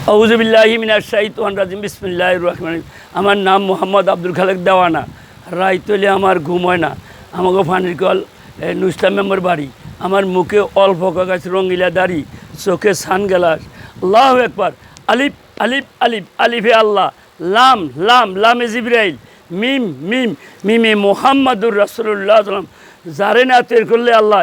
আউযুবিল্লাহি মিনাশ শাইতানির রাজিম বিসমিল্লাহির রহমানির রহিম। আমার নাম মোহাম্মদ আব্দুল খালেক দেওয়ানা। রাইতলে আমার ঘুম হয় না। আমাকে ফানির কল নুসলাম মেম্বার বাড়ি। আমার মুখে অল্প কাগজ রঙিলা দাড়ি, চোখে সানগ্লাস। আল্লাহু আকবার। আলিফ আলিফ আলিফ আলিফে আল্লাহ, লাম লাম লামে জিবরাইল, মিম মিম মিমে মোহাম্মদুর রাসূলুল্লাহ সাল্লাম। যারে না তের করলে আল্লাহ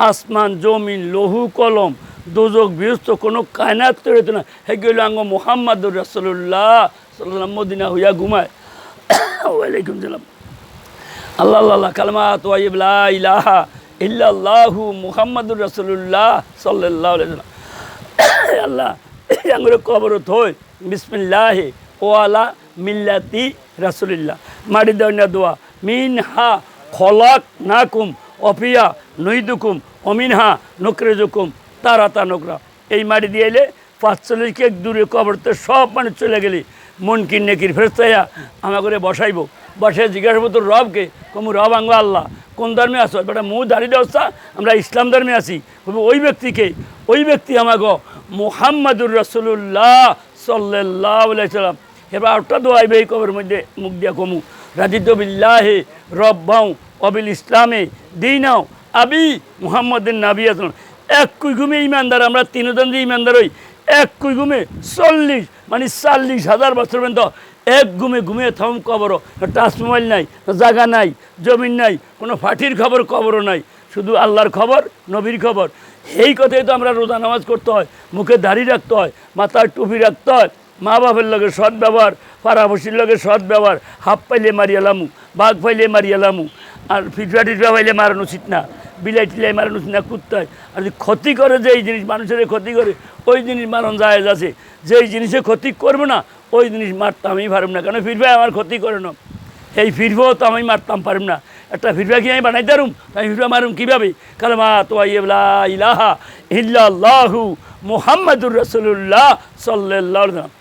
আসমান জমিন লহু কলম দোজক বৃহস্ত কোনো কায়নাত তৈরি হতো না। হে গেল আঙ্গ মোহাম্মদুর রাসূলুল্লাহ সাল্লাম মদিনা হইয়া ঘুমায়। ওয়ালাইকুম সালাম। আল্লাহ আল্লাহ কালমাত ওয়াইব লা ইলাহা ইল্লাল্লাহু মুহাম্মাদুর রাসূলুল্লাহ সাল্লাল্লাহু আলাইহি ওয়াসাল্লাম। আল্লাহ আঙ্গুর কবর থই বিসমিল্লাহি ওয়ালা মিল্লাতি রাসূলিল্লাহ। মারি দইনা দোয়া মিনহা খলাক নাকুম অফিয়া নইদুকুম অমিনহা নকরেজুকুম তারাতা নকরা। এই মাটি দিয়ে এলে ৪৫ কেক দূরে কবরতে সব মানুষ চলে গেলি মনকির নেকির ফেরেশতায়া আমা করে বসাইব। বসায় জিজ্ঞাসা করতো রবকে, কমু রব আঙ্গ আল্লাহ কোন ধর্মে আসো? বেটা মুখ দাঁড়িয়ে দেওয়া আমরা ইসলাম ধর্মে আছি। ওই ব্যক্তিকে, ওই ব্যক্তি আমাকে মুহাম্মাদুর রাসূলুল্লাহ সাল্লাল্লাহু আলাইহি সাল্লাম। এবার আরেকটা দোয়াইবে এই কবরের মধ্যে মুখ দিয়া কমু রাদিতু বিল্লাহি রব্বাউ অবিল ইসলামে দীনাও আবি মুহাম্মাদিন নাবী আসলাম। এক কুইগুমে ইমানদার, আমরা তিনজন যে ইমানদার হই এক কুইগুমে ৪০ মানে ৪০,০০০ বছর পর্যন্ত এক ঘুমে ঘুমিয়ে থাম কবর। টাচ মোবাইল নাই, জায়গা নাই, জমিন নাই, কোনো ফাটির খবর কবরও নাই, শুধু আল্লাহর খবর, নবীর খবর। এই কথাই তো আমরা রোজা নামাজ করতে হয়, মুখে দাড়ি রাখতে হয়, মাথায় টুপি রাখতে হয়, মা বাপের লগে সৎ ব্যবহার, পাড়াপড়শির লগে সৎ ব্যবহার। হাফ পাইলে মারিয়ালামু, বাঘ পাইলে মারিয়ালামু, আর ফিটফা টিটফা পাইলে মারানো উচিত না, বিলাই টিলাই মারানো উচিত না, কুত্তায়। আর যদি ক্ষতি করে যেই জিনিস মানুষের ক্ষতি করে ওই জিনিস মারণ জায়েজ আছে। যেই জিনিসে ক্ষতি করবো না ওই জিনিস মারতাম আমি পারব না, কারণ ফিরফা আমার ক্ষতি করে না। এই ফিরফাও তো আমি মারতাম পারব না। একটা ফিরফা কি আমি বানাইতে পারুম? আমি ফিরফা মারুম কীভাবে? কালমাত ওয়াইব লা ইলাহা ইল্লাল্লাহু মুহাম্মাদুর রাসূলুল্লাহ সাল্লাল্লাহু আলাইহি ওয়াসাল্লাম।